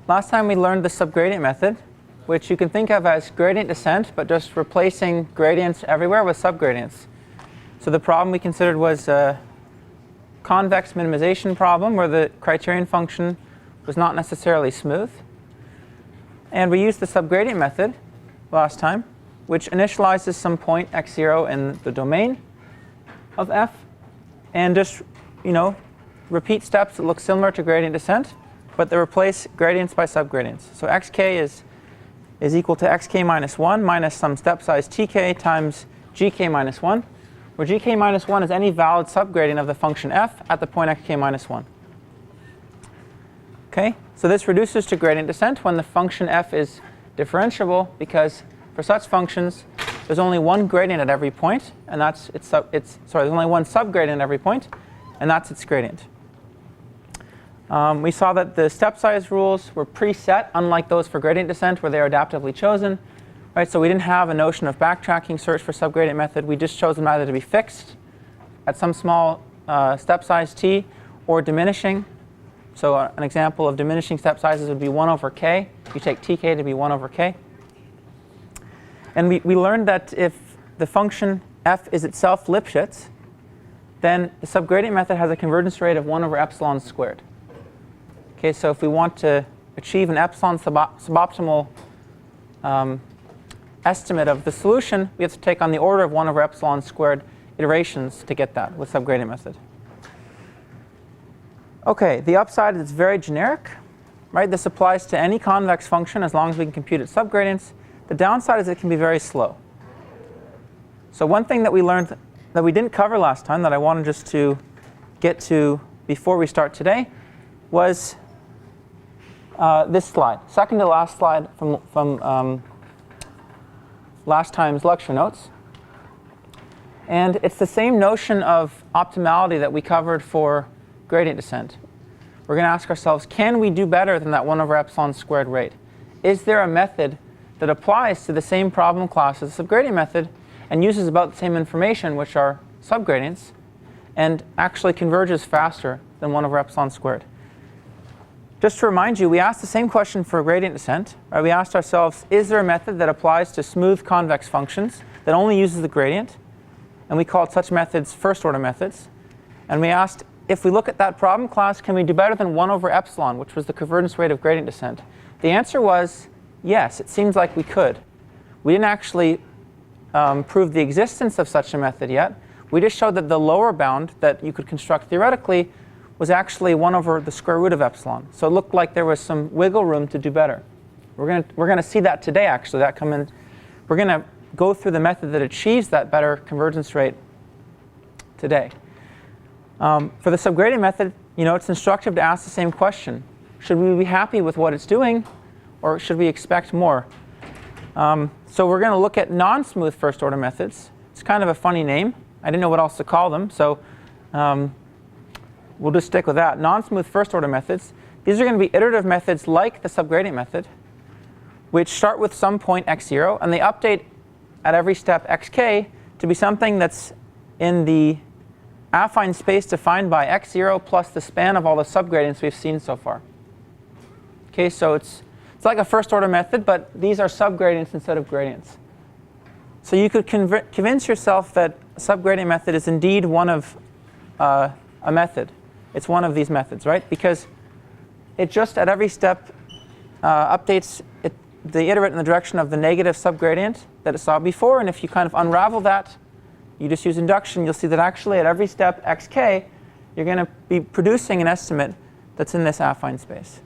last time we learned the subgradient method, which you can think of as gradient descent, but just replacing gradients everywhere with subgradients. So the problem we considered was a convex minimization problem where the criterion function was not necessarily smooth. And we used the subgradient method last time, which initializes some point x0 in the domain of f, and just repeat steps that look similar to gradient descent, but they replace gradients by subgradients. So xk is equal to xk minus 1 minus some step size tk times gk minus 1, where gk minus 1 is any valid subgradient of the function f at the point xk minus 1. Okay, so this reduces to gradient descent when the function f is differentiable, because for such functions there's only one gradient at every point, and that's there's only one subgradient at every point, and that's its gradient. We saw that the step size rules were preset, unlike those for gradient descent where they are adaptively chosen. Right, so we didn't have a notion of backtracking search for subgradient method. We just chose them either to be fixed at some small step size t or diminishing. So an example of diminishing step sizes would be 1 over k. You take tk to be 1 over k. And we learned that if the function f is itself Lipschitz, then the subgradient method has a convergence rate of 1 over epsilon squared. Okay, so if we want to achieve an epsilon suboptimal estimate of the solution, we have to take on the order of 1 over epsilon squared iterations to get that with subgradient method. Okay, the upside is it's very generic. Right? This applies to any convex function as long as we can compute its subgradients. The downside is it can be very slow. So one thing that we learned that we didn't cover last time that I wanted just to get to before we start today was this slide, second to last slide from last time's lecture notes. And it's the same notion of optimality that we covered for gradient descent. We're going to ask ourselves, can we do better than that 1 over epsilon squared rate? Is there a method that applies to the same problem class as the subgradient method and uses about the same information, which are subgradients, and actually converges faster than 1 over epsilon squared? Just to remind you, we asked the same question for gradient descent. Right? We asked ourselves, is there a method that applies to smooth convex functions that only uses the gradient? And we called such methods first order methods. And we asked, if we look at that problem class, can we do better than 1 over epsilon, which was the convergence rate of gradient descent? The answer was yes, it seems like we could. We didn't actually prove the existence of such a method yet. We just showed that the lower bound that you could construct theoretically was actually 1 over the square root of epsilon. So it looked like there was some wiggle room to do better. We're going to see that today, actually. We're going to go through the method that achieves that better convergence rate today. For the subgradient method, it's instructive to ask the same question. Should we be happy with what it's doing, or should we expect more? So we're going to look at non-smooth first order methods. It's kind of a funny name. I didn't know what else to call them, so we'll just stick with that. Non-smooth first order methods. These are going to be iterative methods like the subgradient method, which start with some point x0, and they update at every step xk to be something that's in the affine space defined by x0 plus the span of all the subgradients we've seen so far. Okay, so it's like a first order method, but these are subgradients instead of gradients. So you could convince yourself that a subgradient method is indeed one of a method. It's one of these methods, right? Because it just at every step updates the iterate in the direction of the negative subgradient that it saw before. And if you kind of unravel that, you just use induction, you'll see that actually at every step xk, you're going to be producing an estimate that's in this affine space.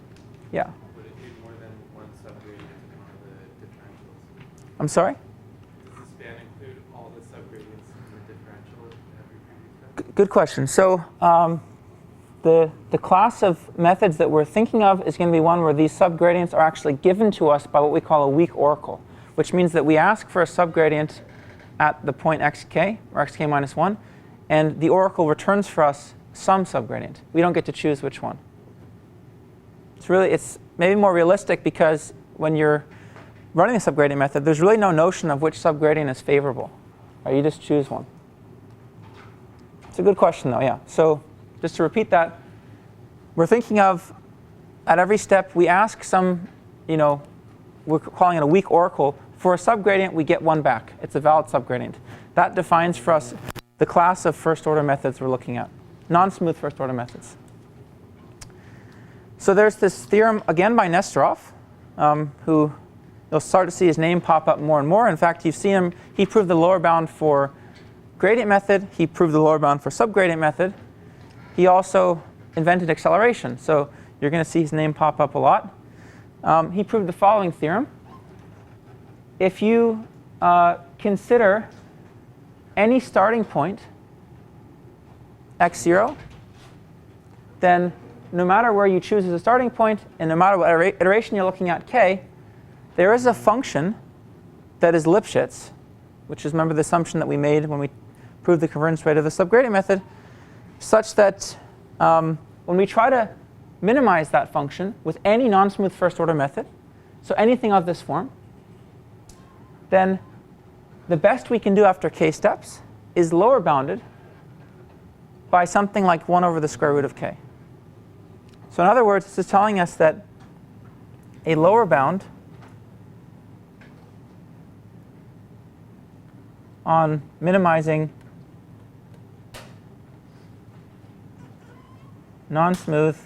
Yeah? Would it be more than one subgradient in one of the differentials? I'm sorry? Does the span include all the subgradients in the differential at every previous step? Good question. So the class of methods that we're thinking of is going to be one where these subgradients are actually given to us by what we call a weak oracle, which means that we ask for a subgradient at the point xk, or xk minus 1, and the oracle returns for us some subgradient. We don't get to choose which one. It's maybe more realistic because when you're running a subgradient method, there's really no notion of which subgradient is favorable. Right? You just choose one. It's a good question, though, yeah. So just to repeat that, we're thinking of at every step, we ask some, we're calling it a weak oracle. For a subgradient, we get one back. It's a valid subgradient. That defines for us the class of first-order methods we're looking at, non-smooth first-order methods. So there's this theorem, again, by Nesterov, who you'll start to see his name pop up more and more. In fact, you've seen him. He proved the lower bound for gradient method. He proved the lower bound for subgradient method. He also invented acceleration. So you're going to see his name pop up a lot. He proved the following theorem. If you consider any starting point x0, then no matter where you choose as a starting point, and no matter what iteration you're looking at, k, there is a function that is Lipschitz, which is, remember, the assumption that we made when we proved the convergence rate of the subgradient method, such that when we try to minimize that function with any non-smooth first-order method, so anything of this form, then the best we can do after k steps is lower bounded by something like 1 over the square root of k. So in other words, this is telling us that a lower bound on minimizing non-smooth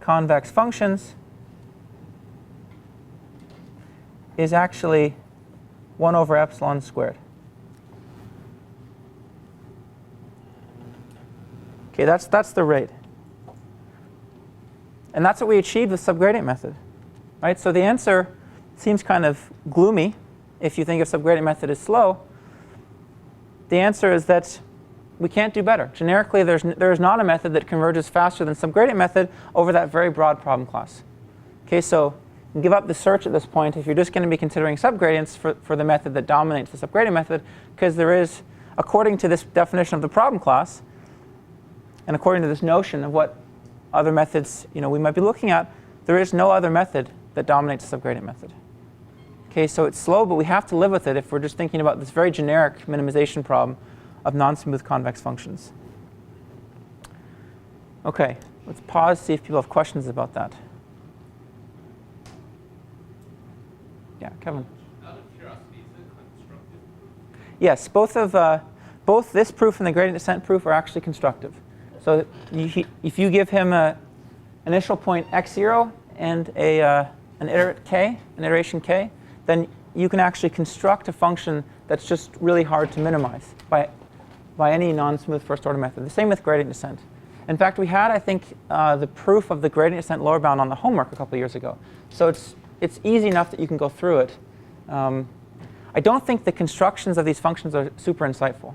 convex functions is actually 1 over epsilon squared. Okay, that's the rate. And that's what we achieved with subgradient method. Right? So the answer seems kind of gloomy if you think of subgradient method as slow. The answer is that we can't do better. Generically, there is not a method that converges faster than subgradient method over that very broad problem class. Okay, so you can give up the search at this point if you're just going to be considering subgradients for the method that dominates the subgradient method, because there is, according to this definition of the problem class, and according to this notion of what other methods we might be looking at, there is no other method that dominates the subgradient method. Okay, so it's slow, but we have to live with it if we're just thinking about this very generic minimization problem of non-smooth convex functions. Okay, let's pause, see if people have questions about that. Yeah, Kevin. Out of curiosity, is it constructive proof? Yes, both this proof and the gradient descent proof are actually constructive. So if you give him an initial point x0 and an iteration k, then you can actually construct a function that's just really hard to minimize by any non-smooth first-order method. The same with gradient descent. In fact, we had, I think, the proof of the gradient descent lower bound on the homework a couple of years ago. So it's easy enough that you can go through it. I don't think the constructions of these functions are super insightful.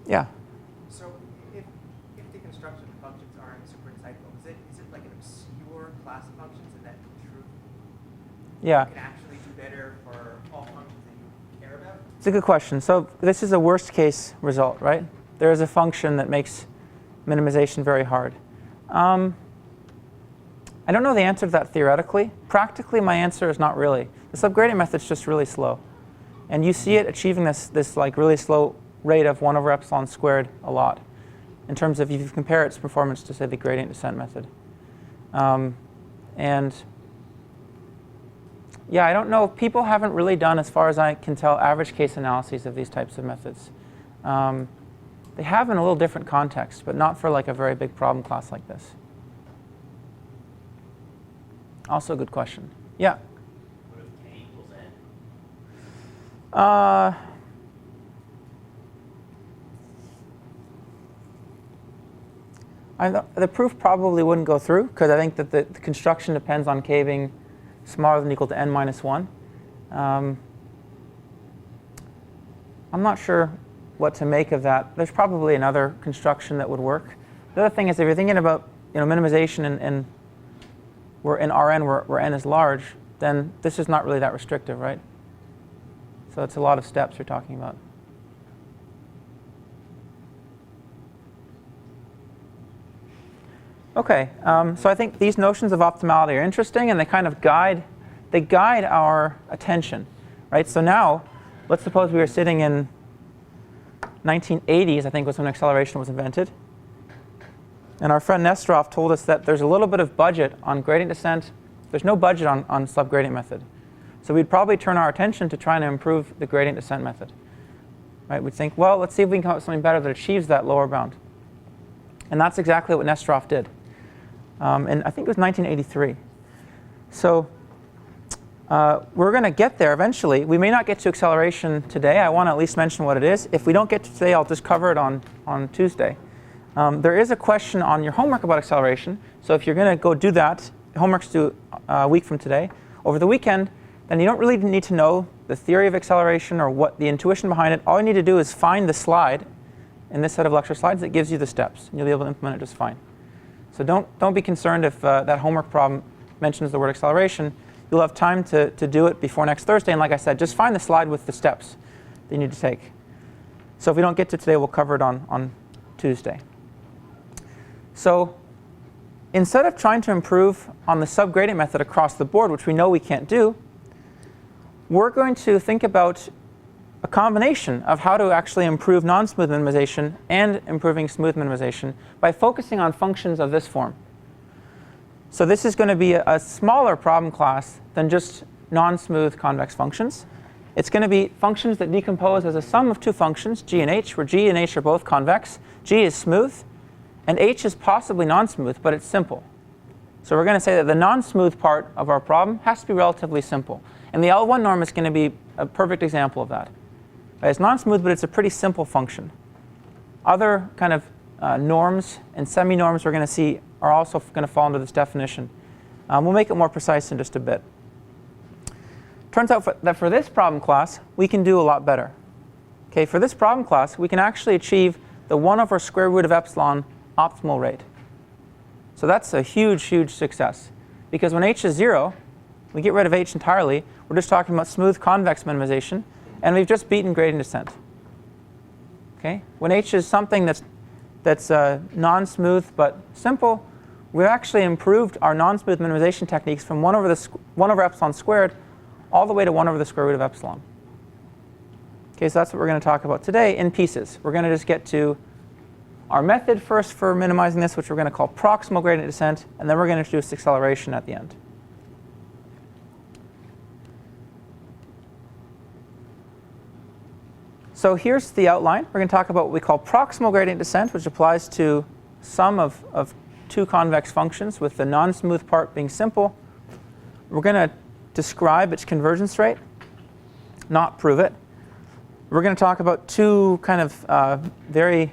Yeah. So if the construction of functions aren't super insightful, is it like an obscure class of functions? Is that true? Yeah. You can actually do better for all functions that you care about? It's a good question. So this is a worst case result, right? There is a function that makes minimization very hard. I don't know the answer to that theoretically. Practically, my answer is not really. The subgradient method's just really slow. And you see it achieving this like really slow rate of 1 over epsilon squared a lot, in terms of if you compare its performance to, say, the gradient descent method. And yeah, I don't know. People haven't really done, as far as I can tell, average case analyses of these types of methods. They have in a little different context, but not for like a very big problem class like this. Also a good question. Yeah? What if k equals n? The proof probably wouldn't go through, because I think that the construction depends on k being smaller than or equal to n minus 1. I'm not sure what to make of that. There's probably another construction that would work. The other thing is, if you're thinking about minimization in Rn where n is large, then this is not really that restrictive, right? So it's a lot of steps you're talking about. Okay, so I think these notions of optimality are interesting, and they kind of guide our attention. right? So now, let's suppose we were sitting in 1980s, I think was when acceleration was invented. And our friend Nesterov told us that there's a little bit of budget on gradient descent. There's no budget on subgradient method. So we'd probably turn our attention to trying to improve the gradient descent method. Right? We'd think, well, let's see if we can come up with something better that achieves that lower bound. And that's exactly what Nesterov did. And I think it was 1983. So we're going to get there eventually. We may not get to acceleration today. I want to at least mention what it is. If we don't get to today, I'll just cover it on Tuesday. There is a question on your homework about acceleration. So if you're going to go do that, homework's due a week from today, over the weekend, then you don't really need to know the theory of acceleration or what the intuition behind it. All you need to do is find the slide in this set of lecture slides that gives you the steps. And you'll be able to implement it just fine. So don't be concerned if that homework problem mentions the word acceleration. You'll have time to do it before next Thursday. And like I said, just find the slide with the steps that you need to take. So if we don't get to today, we'll cover it on Tuesday. So instead of trying to improve on the subgradient method across the board, which we know we can't do, we're going to think about a combination of how to actually improve non-smooth minimization and improving smooth minimization by focusing on functions of this form. So this is going to be a smaller problem class than just non-smooth convex functions. It's going to be functions that decompose as a sum of two functions, g and h, where g and h are both convex. G is smooth, and h is possibly non-smooth, but it's simple. So we're going to say that the non-smooth part of our problem has to be relatively simple. And the L1 norm is going to be a perfect example of that. It's non-smooth, but it's a pretty simple function. Other kind of norms and semi-norms we're going to see are also going to fall under this definition. We'll make it more precise in just a bit. Turns out that for this problem class, we can do a lot better. Okay, for this problem class, we can actually achieve the 1 over square root of epsilon optimal rate. So that's a huge, huge success. Because when h is 0, we get rid of h entirely. We're just talking about smooth convex minimization. And we've just beaten gradient descent. Okay? When h is something that's non-smooth but simple, we've actually improved our non-smooth minimization techniques from 1 over epsilon squared all the way to 1 over the square root of epsilon. Okay, so that's what we're going to talk about today in pieces. We're going to just get to our method first for minimizing this, which we're going to call proximal gradient descent, and then we're going to introduce acceleration at the end. So here's the outline. We're going to talk about what we call proximal gradient descent, which applies to sum of two convex functions, with the non-smooth part being simple. We're going to describe its convergence rate, not prove it. We're going to talk about two kind of very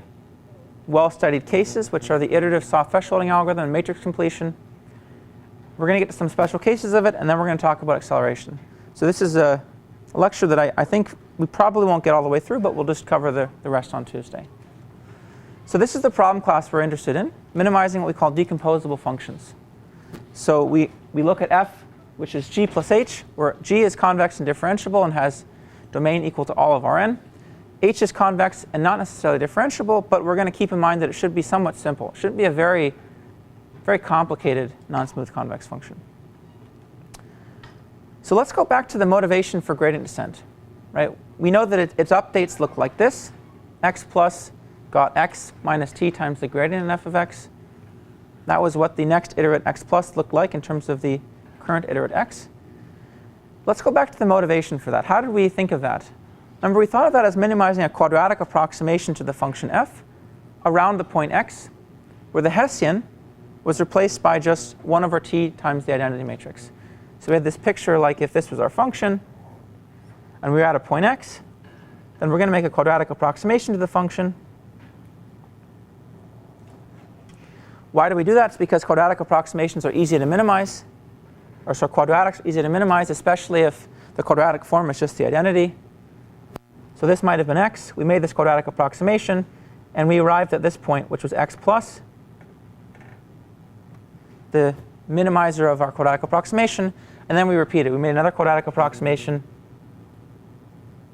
well-studied cases, which are the iterative soft thresholding algorithm and matrix completion. We're going to get to some special cases of it, and then we're going to talk about acceleration. So this is a lecture that I think we probably won't get all the way through, but we'll just cover the rest on Tuesday. So this is the problem class we're interested in, minimizing what we call decomposable functions. So we look at f, which is g plus h, where g is convex and differentiable and has domain equal to all of Rn. H is convex and not necessarily differentiable, but we're going to keep in mind that it should be somewhat simple. It shouldn't be a very, very complicated non-smooth convex function. So let's go back to the motivation for gradient descent. Right? We know that its updates look like this. X plus got x minus t times the gradient in f of x. That was what the next iterate x plus looked like in terms of the current iterate x. Let's go back to the motivation for that. How did we think of that? Remember, we thought of that as minimizing a quadratic approximation to the function f around the point x, where the Hessian was replaced by just 1 over t times the identity matrix. So we had this picture like if this was our function, and we're at a point x, then we're going to make a quadratic approximation to the function. Why do we do that? It's because quadratic approximations are easy to minimize. Or so quadratics are easy to minimize, especially if the quadratic form is just the identity. So this might have been x. We made this quadratic approximation, and we arrived at this point, which was x plus the minimizer of our quadratic approximation. And then we repeated. We made another quadratic approximation,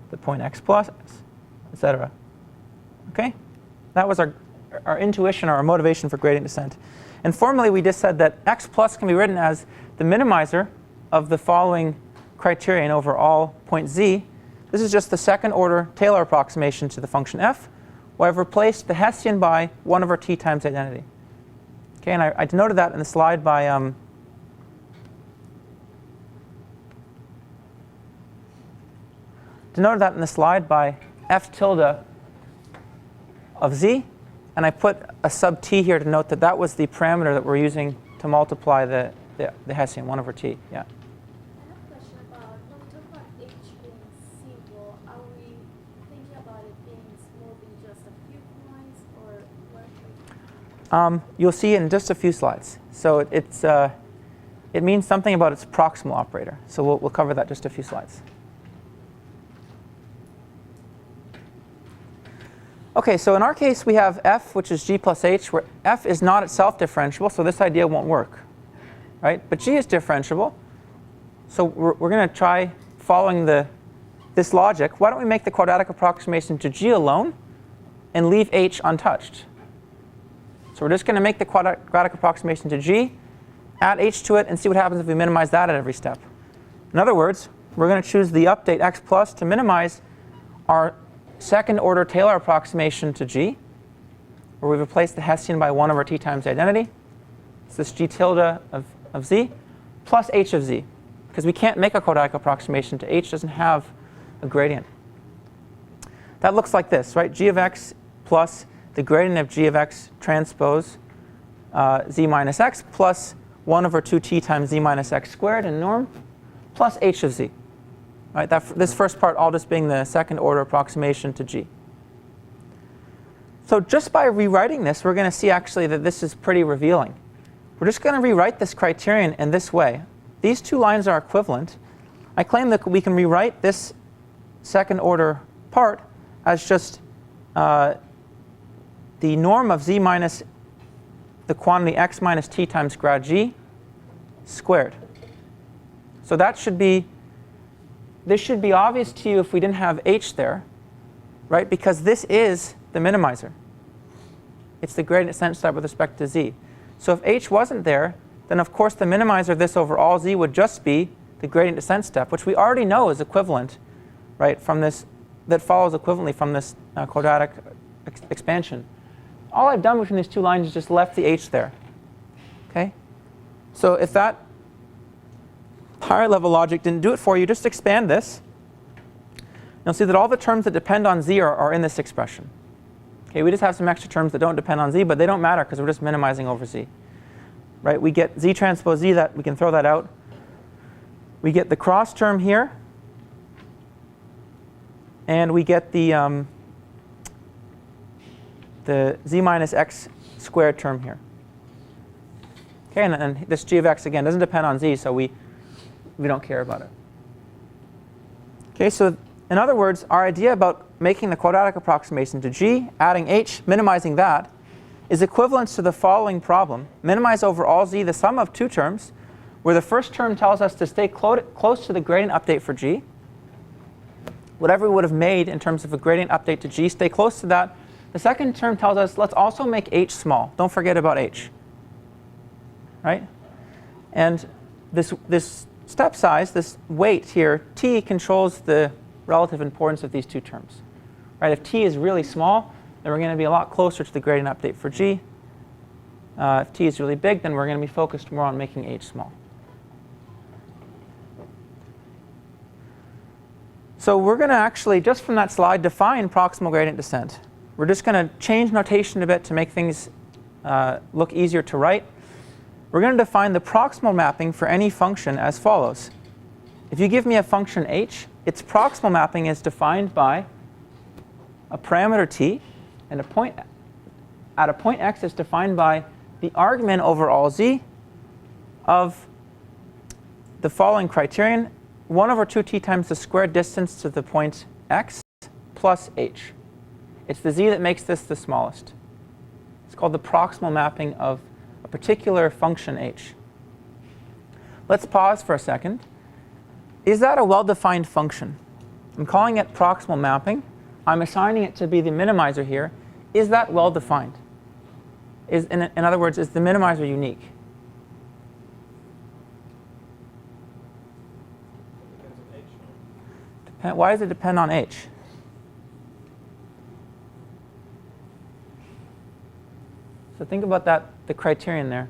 the point x plus, etc. Okay? That was our intuition or our motivation for gradient descent. And formally, we just said that x plus can be written as the minimizer of the following criterion over all points z, this is just the second order Taylor approximation to the function f, where I've replaced the Hessian by 1 over t times identity. Okay, and I denoted that in the slide by f tilde of z, and I put a sub t here to note that that was the parameter that we're using to multiply the Hessian, 1 over t. Yeah. I have a question about, when we talk about h being simple, are we thinking about it being moving just a few points, or what? You'll see it in just a few slides. So it means something about its proximal operator. So we'll cover that just a few slides. OK, so in our case, we have f, which is g plus h, where f is not itself differentiable, so this idea won't work. Right? But g is differentiable. So we're going to try following this logic. Why don't we make the quadratic approximation to g alone and leave h untouched? So we're just going to make the quadratic approximation to g, add h to it, and see what happens if we minimize that at every step. In other words, we're going to choose the update x plus to minimize our second order Taylor approximation to g, where we've replaced the Hessian by 1 over t times the identity. It's this g tilde of z plus h of z, because we can't make a quadratic approximation to h, doesn't have a gradient. That looks like this, right? G of x plus the gradient of g of x transpose z minus x plus 1 over 2t times z minus x squared in norm plus h of z. Right? This first part all just being the second order approximation to g. So just by rewriting this, we're going to see actually that this is pretty revealing. We're just going to rewrite this criterion in this way. These two lines are equivalent. I claim that we can rewrite this second order part as just the norm of z minus the quantity x minus t times grad g squared. So that should be, this should be obvious to you if we didn't have h there, right? Because this is the minimizer. It's the gradient descent step with respect to z. So if h wasn't there, then of course the minimizer of this over all z would just be the gradient descent step, which we already know is equivalent, right, from this, that follows equivalently from this quadratic expansion. All I've done between these two lines is just left the h there. Okay? So if that higher level logic didn't do it for you, just expand this. You'll see that all the terms that depend on z are in this expression. Okay, we just have some extra terms that don't depend on z, but they don't matter because we're just minimizing over z. Right? We get z transpose z, that we can throw that out. We get the cross term here, and we get the z minus x squared term here. Okay, and this g of x again doesn't depend on z, so we don't care about it. Okay, so in other words, our idea about making the quadratic approximation to g, adding h, minimizing that, is equivalent to the following problem. Minimize over all z the sum of two terms, where the first term tells us to stay close to the gradient update for g. Whatever we would have made in terms of a gradient update to g, stay close to that. The second term tells us let's also make h small. Don't forget about h. Right? And this step size, this weight here, t, controls the relative importance of these two terms. Right? If t is really small, then we're going to be a lot closer to the gradient update for g. If t is really big, then we're going to be focused more on making h small. So we're going to actually, just from that slide, define proximal gradient descent. We're just going to change notation a bit to make things look easier to write. We're going to define the proximal mapping for any function as follows. If you give me a function h, its proximal mapping is defined by a parameter t, and a point at a point x is defined by the argument over all z of the following criterion: 1 over 2t times the squared distance to the point x plus h. It's the z that makes this the smallest. It's called the proximal mapping of a particular function h. Let's pause for a second. Is that a well-defined function? I'm calling it proximal mapping. I'm assigning it to be the minimizer here. Is that well-defined? In other words, is the minimizer unique? Depends Why does it depend on h? So think about that, the criterion there.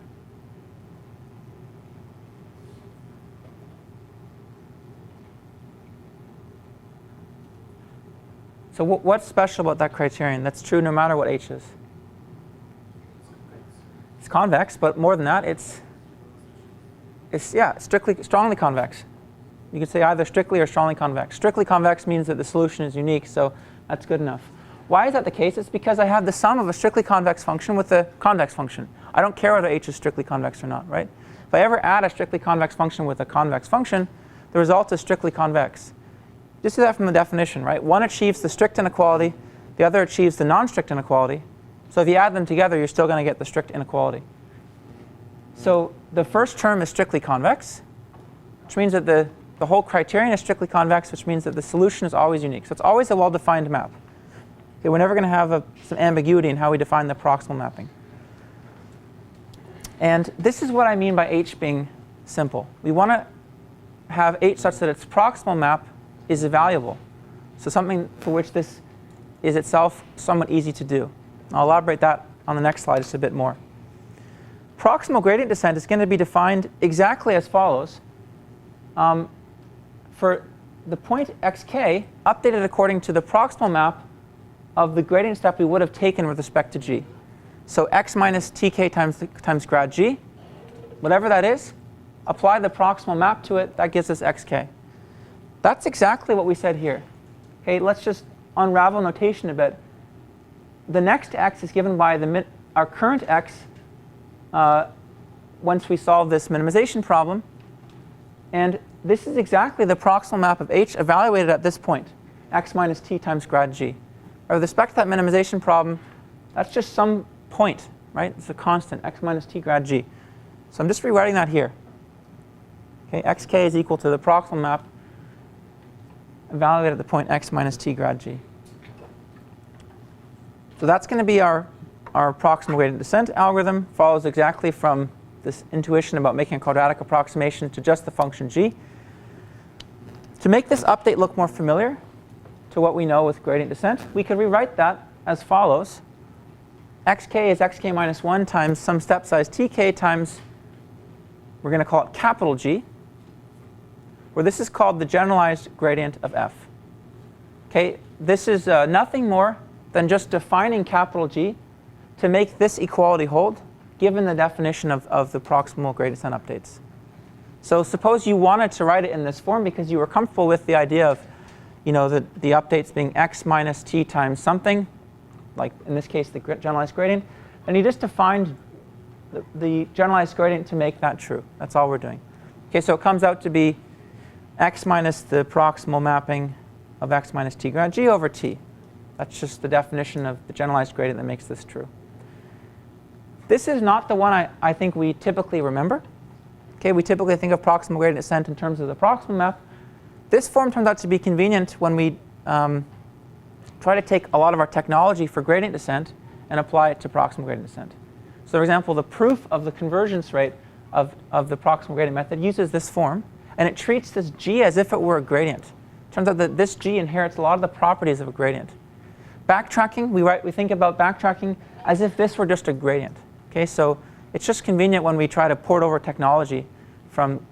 So what's special about that criterion? That's true no matter what h is. It's convex, but more than that, it's strongly convex. You could say either strictly or strongly convex. Strictly convex means that the solution is unique, so that's good enough. Why is that the case? It's because I have the sum of a strictly convex function with a convex function. I don't care whether h is strictly convex or not, right? If I ever add a strictly convex function with a convex function, the result is strictly convex. Just see that from the definition, right? One achieves the strict inequality, the other achieves the non-strict inequality. So if you add them together, you're still going to get the strict inequality. So the first term is strictly convex, which means that the whole criterion is strictly convex, which means that the solution is always unique. So it's always a well-defined map. Okay, we're never going to have some ambiguity in how we define the proximal mapping. And this is what I mean by h being simple. We want to have h such that its proximal map is evaluable. So something for which this is itself somewhat easy to do. I'll elaborate that on the next slide just a bit more. Proximal gradient descent is going to be defined exactly as follows. For the point xk, updated according to the proximal map of the gradient step we would have taken with respect to g. So x minus tk times grad g, whatever that is, apply the proximal map to it, that gives us xk. That's exactly what we said here. Okay, let's just unravel notation a bit. The next x is given by our current x once we solve this minimization problem. And this is exactly the proximal map of h evaluated at this point, x minus t times grad g. With respect to that minimization problem, that's just some point, right? It's a constant, x minus t grad g. So I'm just rewriting that here. Okay, xk is equal to the proximal map evaluated at the point x minus t grad g. So that's going to be our proximal gradient descent algorithm. Follows exactly from this intuition about making a quadratic approximation to just the function g. To make this update look more familiar to what we know with gradient descent, we could rewrite that as follows. xk is xk minus 1 times some step size tk times, we're going to call it capital G, where this is called the generalized gradient of f. Okay, this is nothing more than just defining capital G to make this equality hold, given the definition of the proximal gradient descent updates. So suppose you wanted to write it in this form because you were comfortable with the idea of, the updates being x minus t times something, like in this case the generalized gradient, and you just defined the generalized gradient to make that true. That's all we're doing. Okay, so it comes out to be x minus the proximal mapping of x minus t grad g over t. That's just the definition of the generalized gradient that makes this true. This is not the one I think we typically remember. Okay, we typically think of proximal gradient descent in terms of the proximal map. This form turns out to be convenient when we try to take a lot of our technology for gradient descent and apply it to proximal gradient descent. So for example, the proof of the convergence rate of the proximal gradient method uses this form, and it treats this g as if it were a gradient. Turns out that this g inherits a lot of the properties of a gradient. Backtracking, we think about backtracking as if this were just a gradient. Okay, so it's just convenient when we try to port over technology from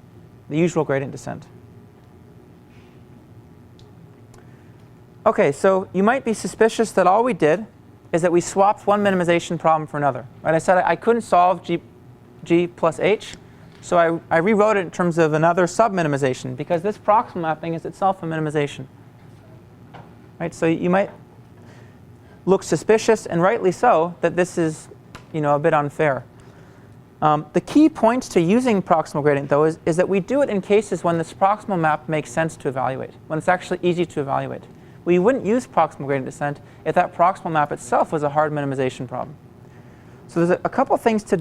the usual gradient descent. Okay, so you might be suspicious that all we did is that we swapped one minimization problem for another. Right? I said I couldn't solve g plus h, so I rewrote it in terms of another sub-minimization because this proximal mapping is itself a minimization. Right? So you might look suspicious, and rightly so, that this is a bit unfair. The key point to using proximal gradient, though, is that we do it in cases when this proximal map makes sense to evaluate, when it's actually easy to evaluate. We wouldn't use proximal gradient descent if that proximal map itself was a hard minimization problem. So there's a couple things to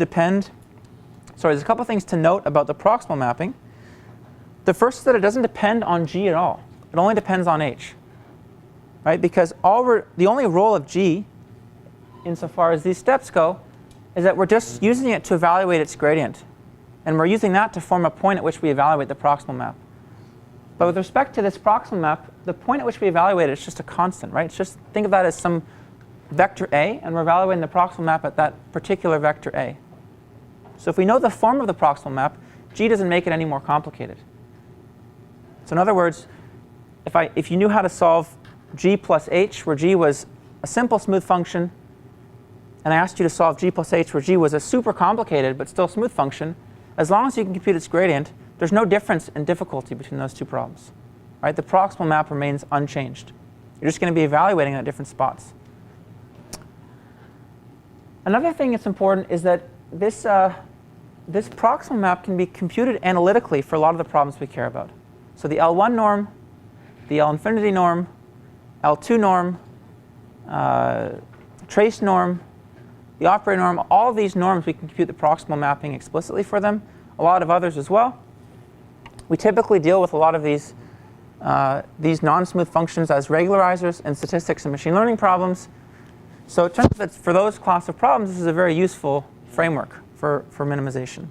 note about the proximal mapping. The first is that it doesn't depend on g at all. It only depends on h. Right? Because the only role of g, insofar as these steps go, is that we're just using it to evaluate its gradient. And we're using that to form a point at which we evaluate the proximal map. But with respect to this proximal map, the point at which we evaluate it is just a constant, right? It's just, think of that as some vector A, and we're evaluating the proximal map at that particular vector A. So if we know the form of the proximal map, G doesn't make it any more complicated. So in other words, if you knew how to solve G plus H, where G was a simple smooth function, and I asked you to solve G plus H, where G was a super complicated but still smooth function, as long as you can compute its gradient, there's no difference in difficulty between those two problems. Right? The proximal map remains unchanged. You're just going to be evaluating at different spots. Another thing that's important is that this proximal map can be computed analytically for a lot of the problems we care about. So the L1 norm, the L infinity norm, L2 norm, trace norm, the operator norm, all of these norms we can compute the proximal mapping explicitly for them. A lot of others as well. We typically deal with a lot of these non-smooth functions as regularizers in statistics and machine learning problems. So it turns out that for those class of problems, this is a very useful framework for minimization.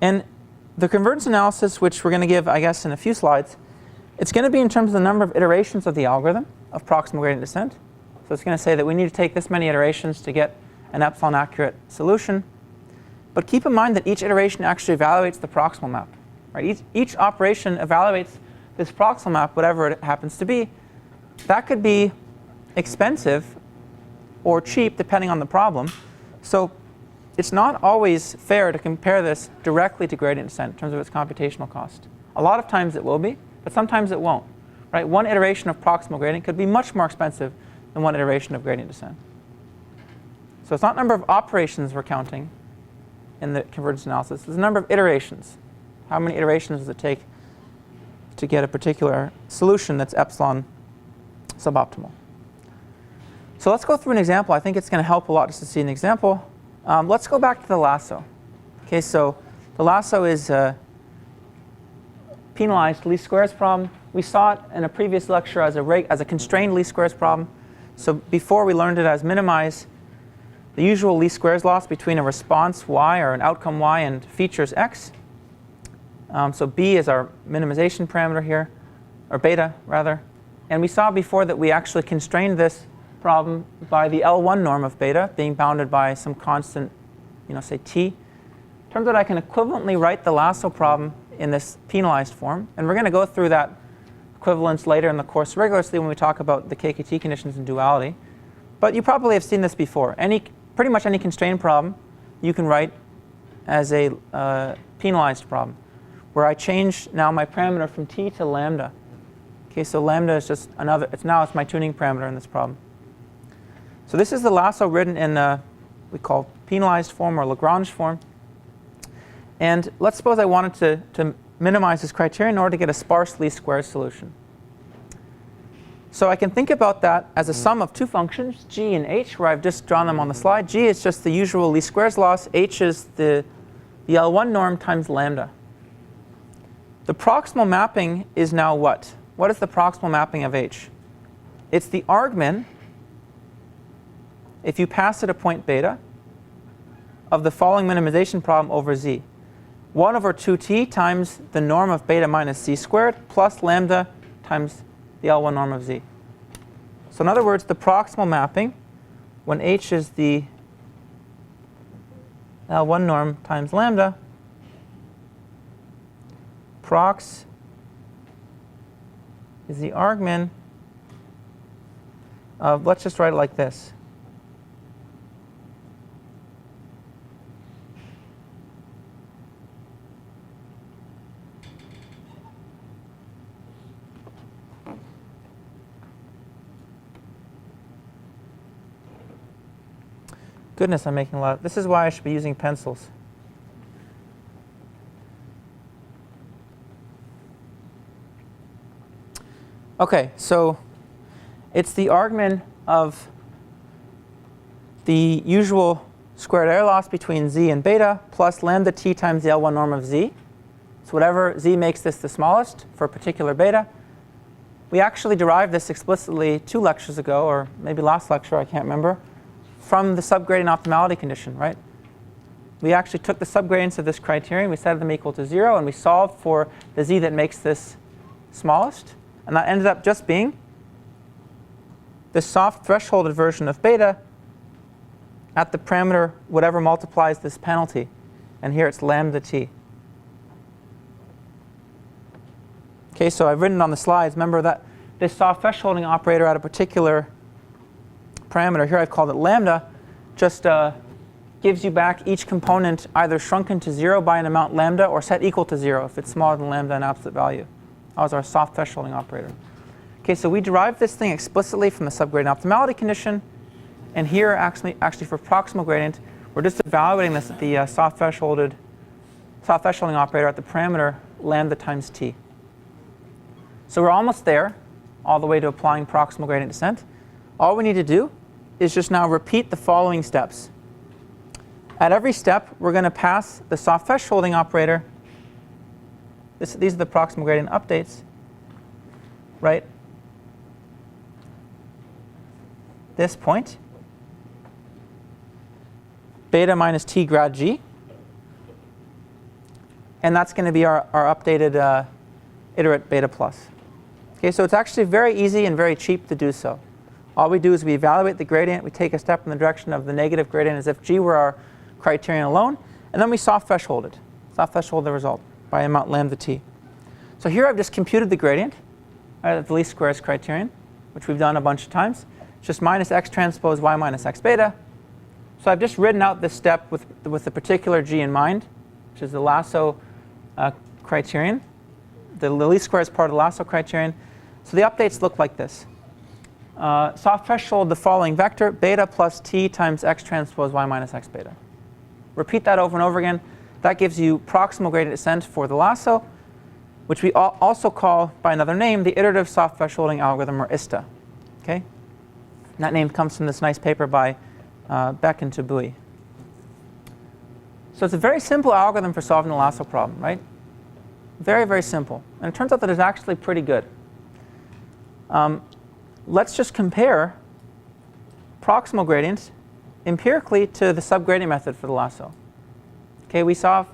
And the convergence analysis, which we're going to give, I guess, in a few slides, it's going to be in terms of the number of iterations of the algorithm of proximal gradient descent. So it's going to say that we need to take this many iterations to get an epsilon accurate solution. But keep in mind that each iteration actually evaluates the proximal map. Right? Each operation evaluates this proximal map, whatever it happens to be. That could be expensive or cheap, depending on the problem. So it's not always fair to compare this directly to gradient descent in terms of its computational cost. A lot of times it will be, but sometimes it won't. Right? One iteration of proximal gradient could be much more expensive than one iteration of gradient descent. So it's not number of operations we're counting in the convergence analysis. It's the number of iterations. How many iterations does it take to get a particular solution that's epsilon suboptimal? So let's go through an example. I think it's going to help a lot just to see an example. Let's go back to the lasso. Okay, so the lasso is a penalized least squares problem. We saw it in a previous lecture as a constrained least squares problem. So before we learned it as minimize the usual least squares loss between a response y or an outcome y and features x. So b is our minimization parameter here, or beta rather. And we saw before that we actually constrained this problem by the L1 norm of beta being bounded by some constant, say t. Turns out I can equivalently write the lasso problem in this penalized form. And we're going to go through that equivalence later in the course rigorously when we talk about the KKT conditions and duality. But you probably have seen this before. Pretty much any constrained problem you can write as a penalized problem, where I change now my parameter from t to lambda. Okay, so lambda is just another, it's my tuning parameter in this problem. So this is the lasso written in we call penalized form or Lagrange form. And let's suppose I wanted to minimize this criterion in order to get a sparse least squares solution. So I can think about that as a sum of two functions, g and h, where I've just drawn them on the slide. G is just the usual least squares loss. H is the L1 norm times lambda. The proximal mapping is now what? What is the proximal mapping of h? It's the argmin, if you pass it a point beta, of the following minimization problem over z. 1 over 2t times the norm of beta minus c squared plus lambda times the L1 norm of z. So in other words, the proximal mapping, when h is the L1 norm times lambda, prox is the argmin of, let's just write it like this. Goodness, I'm making a lot. This is why I should be using pencils. OK, so it's the argmin of the usual squared error loss between z and beta plus lambda t times the L1 norm of z. So whatever z makes this the smallest for a particular beta. We actually derived this explicitly 2 lectures ago, or maybe last lecture, I can't remember, from the subgradient optimality condition, right? We actually took the subgradients of this criterion, we set them equal to 0, and we solved for the z that makes this smallest, and that ended up just being the soft thresholded version of beta at the parameter whatever multiplies this penalty. And here it's lambda t. Okay, so I've written on the slides, remember that this soft thresholding operator at a particular parameter, here I've called it lambda, just gives you back each component either shrunken to 0 by an amount lambda or set equal to 0 if it's smaller than lambda in absolute value. That was our soft thresholding operator. Okay, so we derived this thing explicitly from the subgradient optimality condition. And here, actually for proximal gradient, we're just evaluating this at the soft thresholding operator at the parameter lambda times t. So we're almost there, all the way to applying proximal gradient descent. All we need to do is just now repeat the following steps. At every step, we're going to pass the soft thresholding operator. These are the proximal gradient updates, right? This point, beta minus t grad g. And that's going to be our updated iterate beta plus. Okay, so it's actually very easy and very cheap to do so. All we do is we evaluate the gradient. We take a step in the direction of the negative gradient as if g were our criterion alone. And then we soft threshold it. Soft threshold the result by amount lambda t. So here I've just computed the gradient at the least squares criterion, which we've done a bunch of times. It's just minus x transpose y minus x beta. So I've just written out this step with the particular g in mind, which is the Lasso criterion. The least squares part of the Lasso criterion. So the updates look like this. Soft threshold the following vector, beta plus t times x transpose y minus x beta. Repeat that over and over again. That gives you proximal gradient descent for the Lasso, which we also call by another name the iterative soft thresholding algorithm, or ISTA. Okay? And that name comes from this nice paper by Beck and Tabui. So it's a very simple algorithm for solving the Lasso problem, right? Very, very simple. And it turns out that it's actually pretty good. Let's just compare proximal gradients empirically to the subgradient method for the Lasso. Okay, we saw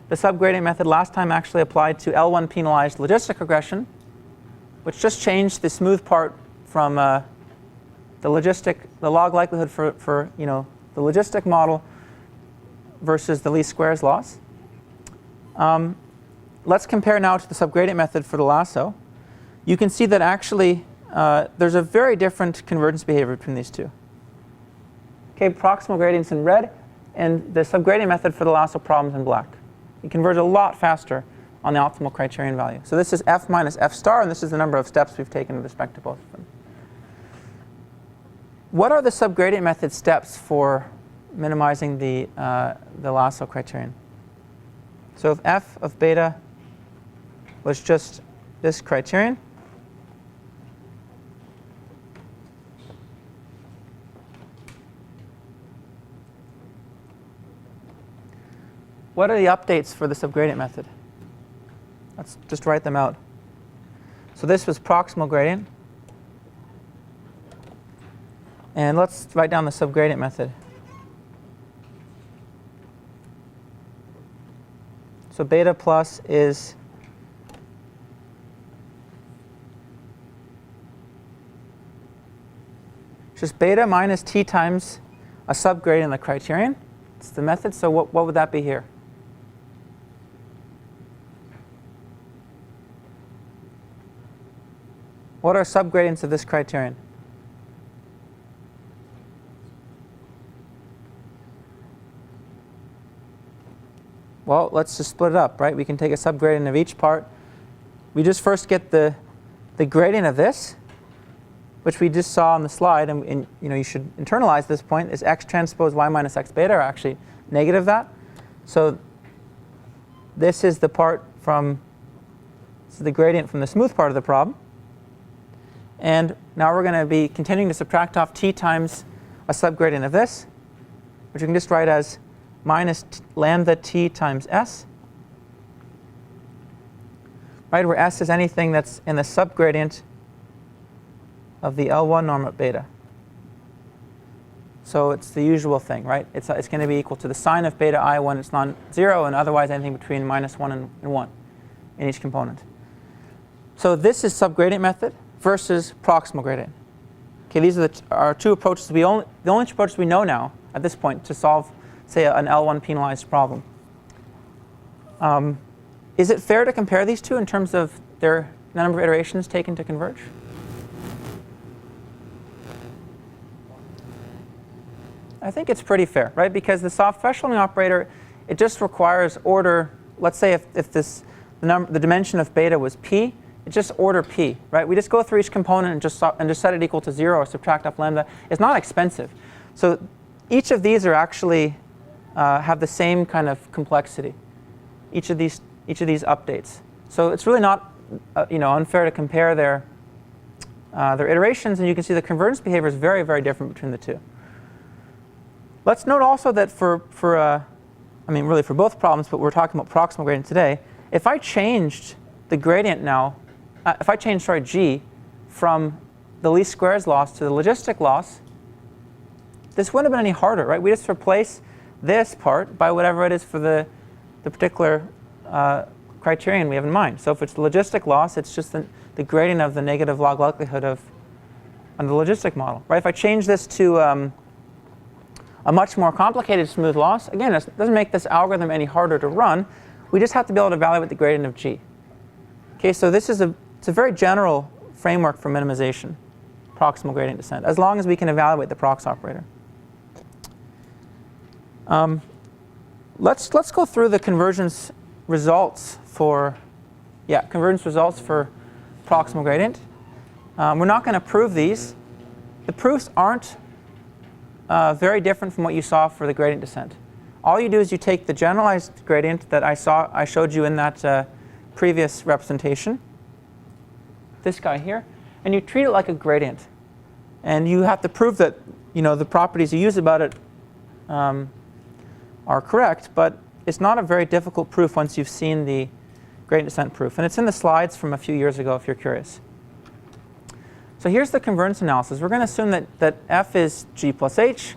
the subgradient method last time actually applied to L1 penalized logistic regression, which just changed the smooth part from the log likelihood for the logistic model versus the least squares loss. Let's compare now to the subgradient method for the Lasso. You can see that actually there's a very different convergence behavior between these two. Okay, proximal gradients in red, and the subgradient method for the Lasso problems in black. You converge a lot faster on the optimal criterion value. So this is f minus f star, and this is the number of steps we've taken with respect to both of them. What are the subgradient method steps for minimizing the Lasso criterion? So if f of beta was just this criterion, what are the updates for the subgradient method? Let's just write them out. So this was proximal gradient. And let's write down the subgradient method. So beta plus is just beta minus t times a subgradient in the criterion. It's the method. So what would that be here? What are subgradients of this criterion? Well, let's just split it up, right? We can take a subgradient of each part. We just first get the gradient of this, which we just saw on the slide, and you should internalize this point, is x transpose y minus x beta, or actually negative that. So this is the part from, this is the gradient from the smooth part of the problem. And now we're going to be continuing to subtract off t times a subgradient of this, which we can just write as minus lambda t times s, right, where s is anything that's in the subgradient of the L1 norm at beta. So it's the usual thing, right? It's going to be equal to the sine of beta I when it's non-zero, and otherwise anything between -1 and 1 in each component. So this is subgradient method versus proximal gradient. Okay, these are our two approaches. The only two approaches we know now at this point to solve, say, an L1 penalized problem. Is it fair to compare these two in terms of their number of iterations taken to converge? I think it's pretty fair, right? Because the soft thresholding operator, it just requires order. Let's say if the dimension of beta was p, it's just order p, right? We just go through each component and just set it equal to 0 or subtract off lambda. It's not expensive. So each of these are actually have the same kind of complexity. Each of these updates. So it's really not unfair to compare their iterations, and you can see the convergence behavior is very, very different between the two. Let's note also that really for both problems, but we're talking about proximal gradient today. If I changed the gradient now, if I changed G from the least squares loss to the logistic loss, this wouldn't have been any harder, right? We just replace this part by whatever it is for the particular criterion we have in mind. So if it's the logistic loss, it's just the gradient of the negative log likelihood on the logistic model, right? If I change this to a much more complicated smooth loss, again, it doesn't make this algorithm any harder to run. We just have to be able to evaluate the gradient of G. Okay, so this is it's a very general framework for minimization, proximal gradient descent, as long as we can evaluate the prox operator. Let's go through the convergence results for proximal gradient. We're not going to prove these. The proofs aren't very different from what you saw for the gradient descent. All you do is you take the generalized gradient that I showed you in that previous representation, this guy here, and you treat it like a gradient. And you have to prove that the properties you use about it are correct, but it's not a very difficult proof once you've seen the gradient descent proof. And it's in the slides from a few years ago if you're curious. So here's the convergence analysis. We're going to assume that f is g plus h,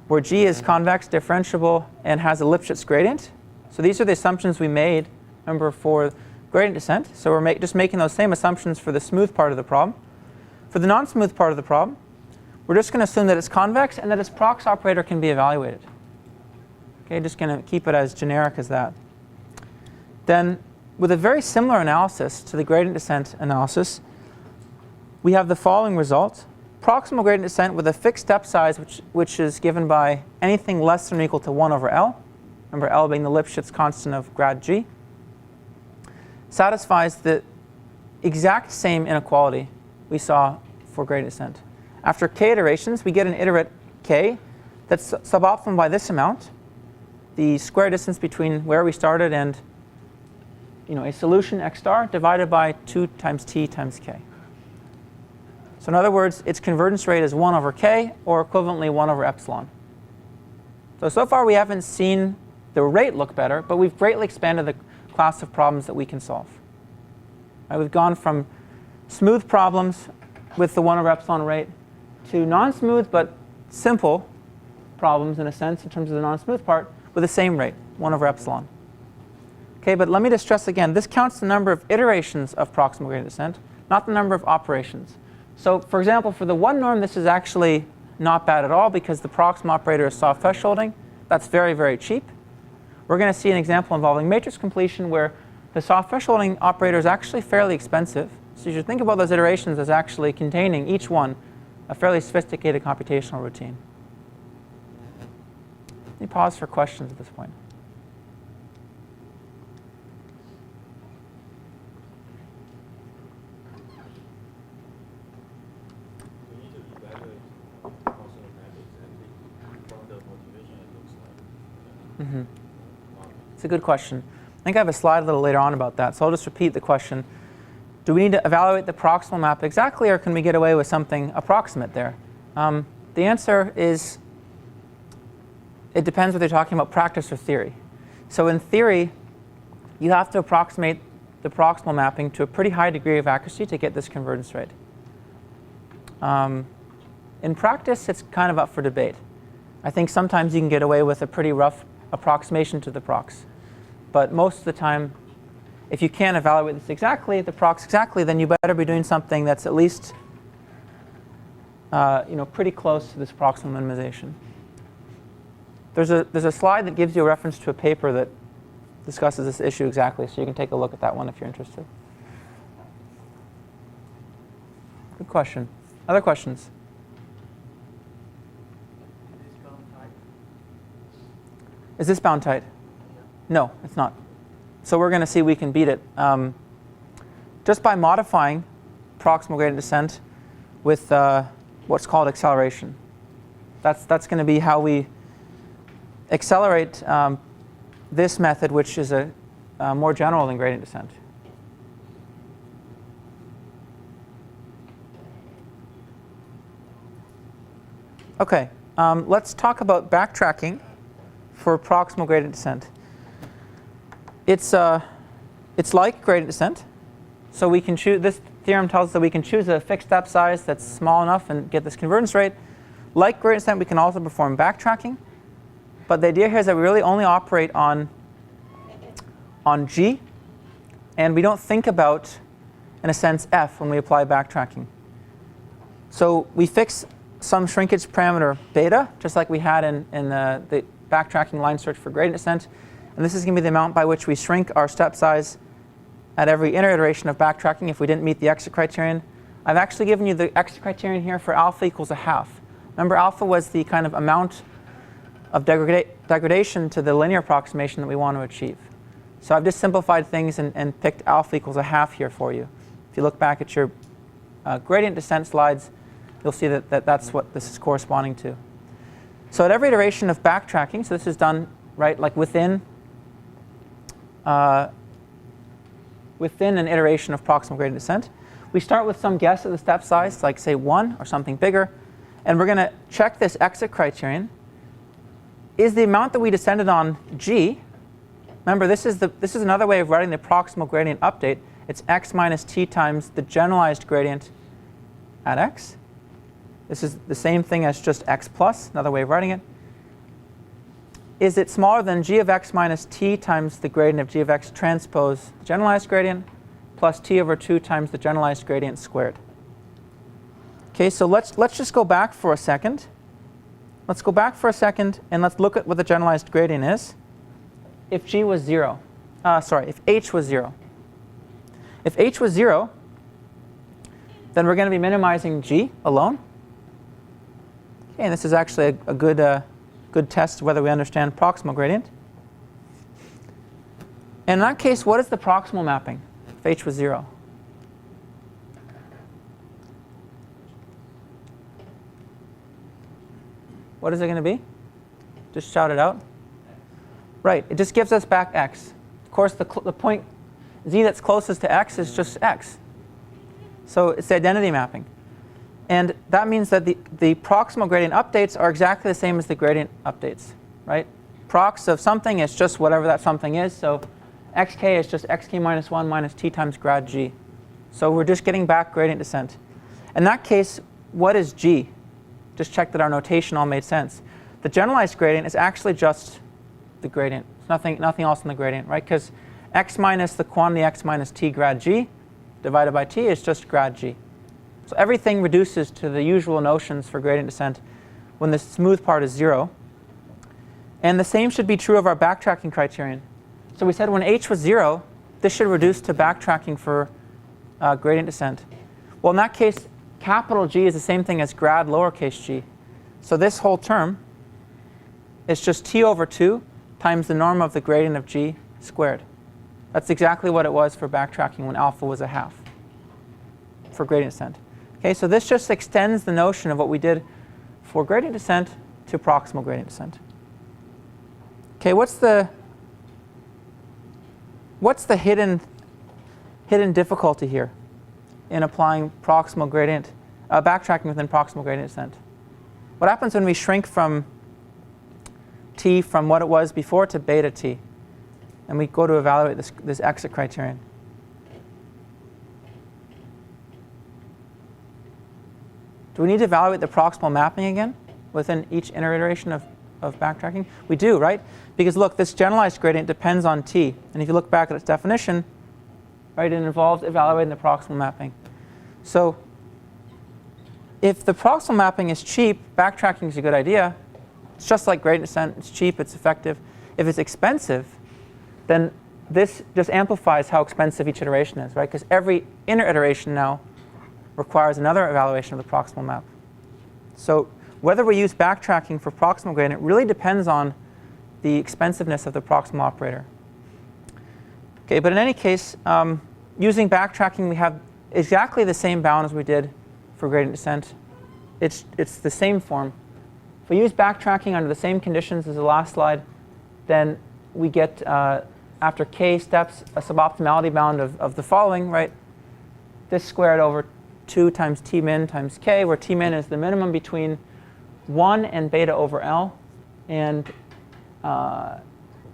where g is convex, differentiable, and has a Lipschitz gradient. So these are the assumptions we made, remember, for gradient descent. So we're just making those same assumptions for the smooth part of the problem. For the non-smooth part of the problem, we're just going to assume that it's convex and that its prox operator can be evaluated. Okay, just going to keep it as generic as that. Then, with a very similar analysis to the gradient descent analysis, we have the following result. Proximal gradient descent with a fixed step size, which is given by anything less than or equal to 1 over L. Remember, L being the Lipschitz constant of grad G. Satisfies the exact same inequality we saw for gradient descent. After k iterations, we get an iterate k that's suboptimal by this amount, the square distance between where we started and a solution x star divided by 2 times t times k. So in other words, its convergence rate is 1 over k, or equivalently 1 over epsilon. So far we haven't seen the rate look better, but we've greatly expanded the class of problems that we can solve. Right, we've gone from smooth problems with the 1 over epsilon rate to non-smooth but simple problems, in a sense, in terms of the non-smooth part, with the same rate, 1 over epsilon. Okay, but let me just stress again, this counts the number of iterations of proximal gradient descent, not the number of operations. So for example, for the one norm, this is actually not bad at all because the proximal operator is soft thresholding. That's very, very cheap. We're going to see an example involving matrix completion where the soft thresholding operator is actually fairly expensive. So you should think about those iterations as actually containing each one a fairly sophisticated computational routine. Let me pause for questions at this point. We need to evaluate consonant matrix and from the motivation it looks like. Mm-hmm. It's a good question. I think I have a slide a little later on about that, so I'll just repeat the question. Do we need to evaluate the proximal map exactly, or can we get away with something approximate there? The answer is it depends whether you're talking about practice or theory. So in theory, you have to approximate the proximal mapping to a pretty high degree of accuracy to get this convergence rate. In practice, it's kind of up for debate. I think sometimes you can get away with a pretty rough approximation to the prox. But most of the time, If you can't evaluate this exactly, the prox exactly, then you better be doing something that's at least pretty close to this proximal minimization. There's a slide that gives you a reference to a paper that discusses this issue exactly, so you can take a look at that one if you're interested. Good question. Other questions? Is this bound tight? No, it's not. So we're going to see we can beat it just by modifying proximal gradient descent with what's called acceleration. That's going to be how we accelerate this method, which is more general than gradient descent. OK, let's talk about backtracking for proximal gradient descent. It's like gradient descent. So we can choose, this theorem tells us that we can choose a fixed step size that's small enough and get this convergence rate. Like gradient descent, we can also perform backtracking. But the idea here is that we really only operate on G. And we don't think about, in a sense, F when we apply backtracking. So we fix some shrinkage parameter beta, just like we had in the backtracking line search for gradient descent. And this is going to be the amount by which we shrink our step size at every inner iteration of backtracking if we didn't meet the exit criterion. I've actually given you the exit criterion here for alpha equals a half. Remember, alpha was the kind of amount of degradation to the linear approximation that we want to achieve. So I've just simplified things and picked alpha equals a half here for you. If you look back at your gradient descent slides, you'll see that that's what this is corresponding to. So at every iteration of backtracking, so this is done like within an iteration of proximal gradient descent, we start with some guess at the step size, like say 1 or something bigger, and we're going to check this exit criterion. Is the amount that we descended on G? Remember, this is another way of writing the proximal gradient update. It's x minus t times the generalized gradient at x. This is the same thing as just x plus, another way of writing it. Is it smaller than g of x minus t times the gradient of g of x transpose the generalized gradient plus t over 2 times the generalized gradient squared? OK, so let's just go back for a second. Let's go back for a second and let's look at what the generalized gradient is. If g was 0, if h was 0. If h was 0, then we're going to be minimizing g alone. Okay, and this is actually a good test whether we understand proximal gradient. And in that case, what is the proximal mapping if h was 0? What is it going to be? Just shout it out. Right, it just gives us back x. Of course, the point z that's closest to x is just x. So it's the identity mapping. And that means that the proximal gradient updates are exactly the same as the gradient updates, right? Prox of something is just whatever that something is. So xk is just xk minus 1 minus t times grad g. So we're just getting back gradient descent. In that case, what is g? Just check that our notation all made sense. The generalized gradient is actually just the gradient. It's nothing else in the gradient, right? Because x minus the quantity x minus t grad g divided by t is just grad g. So everything reduces to the usual notions for gradient descent when the smooth part is 0. And the same should be true of our backtracking criterion. So we said when h was 0, this should reduce to backtracking for gradient descent. Well, in that case, capital G is the same thing as grad lowercase g. So this whole term is just t over 2 times the norm of the gradient of g squared. That's exactly what it was for backtracking when alpha was a half for gradient descent. Okay, so this just extends the notion of what we did for gradient descent to proximal gradient descent. Okay, what's the hidden difficulty here in applying proximal gradient, backtracking within proximal gradient descent? What happens when we shrink from t from what it was before to beta t, and we go to evaluate this exit criterion? Do we need to evaluate the proximal mapping again within each inner iteration of backtracking? We do, right? Because look, this generalized gradient depends on t. And if you look back at its definition, right? It involves evaluating the proximal mapping. So if the proximal mapping is cheap, backtracking is a good idea. It's just like gradient descent. It's cheap. It's effective. If it's expensive, then this just amplifies how expensive each iteration is, right? Because every inner iteration now requires another evaluation of the proximal map. So whether we use backtracking for proximal gradient really depends on the expensiveness of the proximal operator. Okay, but in any case, using backtracking, we have exactly the same bound as we did for gradient descent. It's the same form. If we use backtracking under the same conditions as the last slide, then we get, after k steps, a suboptimality bound of the following, right? This squared over 2 times t min times k, where t min is the minimum between 1 and beta over L. And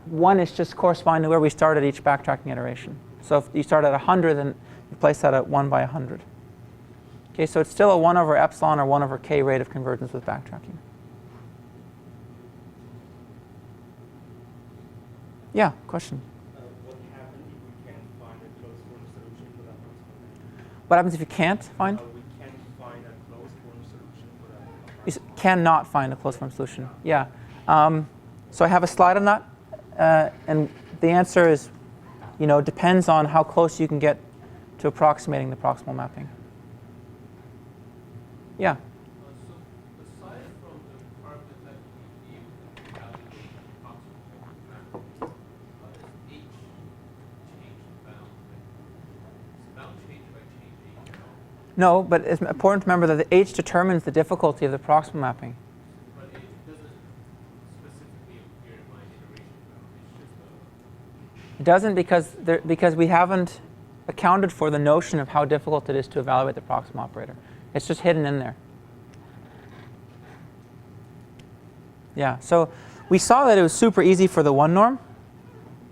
1 is just corresponding to where we start at each backtracking iteration. So if you start at 100, then you place that at 1 by 100. Okay, so it's still a 1 over epsilon or 1 over k rate of convergence with backtracking. Yeah, question. What happens if we can't find a closed form solution for that proximal? What happens if you can't find? We can't find a closed form solution for that. You cannot find a closed form solution. Yeah. So I have a slide on that, and the answer is, depends on how close you can get to approximating the proximal mapping. Yeah. So aside from the requirement that we be able to evaluate the proximal map, how does H change the bound? Does the bound change by changing H? No, but it's important to remember that the H determines the difficulty of the proximal mapping. But it doesn't specifically appear in my iteration bound. It's just It doesn't because we haven't accounted for the notion of how difficult it is to evaluate the proximal operator. It's just hidden in there. Yeah, so we saw that it was super easy for the 1 norm,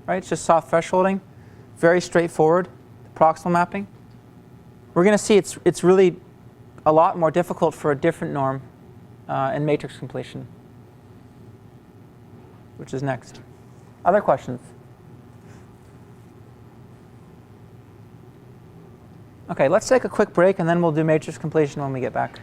right? It's just soft thresholding, very straightforward, proximal mapping. We're going to see it's really a lot more difficult for a different norm in matrix completion, which is next. Other questions? Okay, let's take a quick break and then we'll do matrix completion when we get back.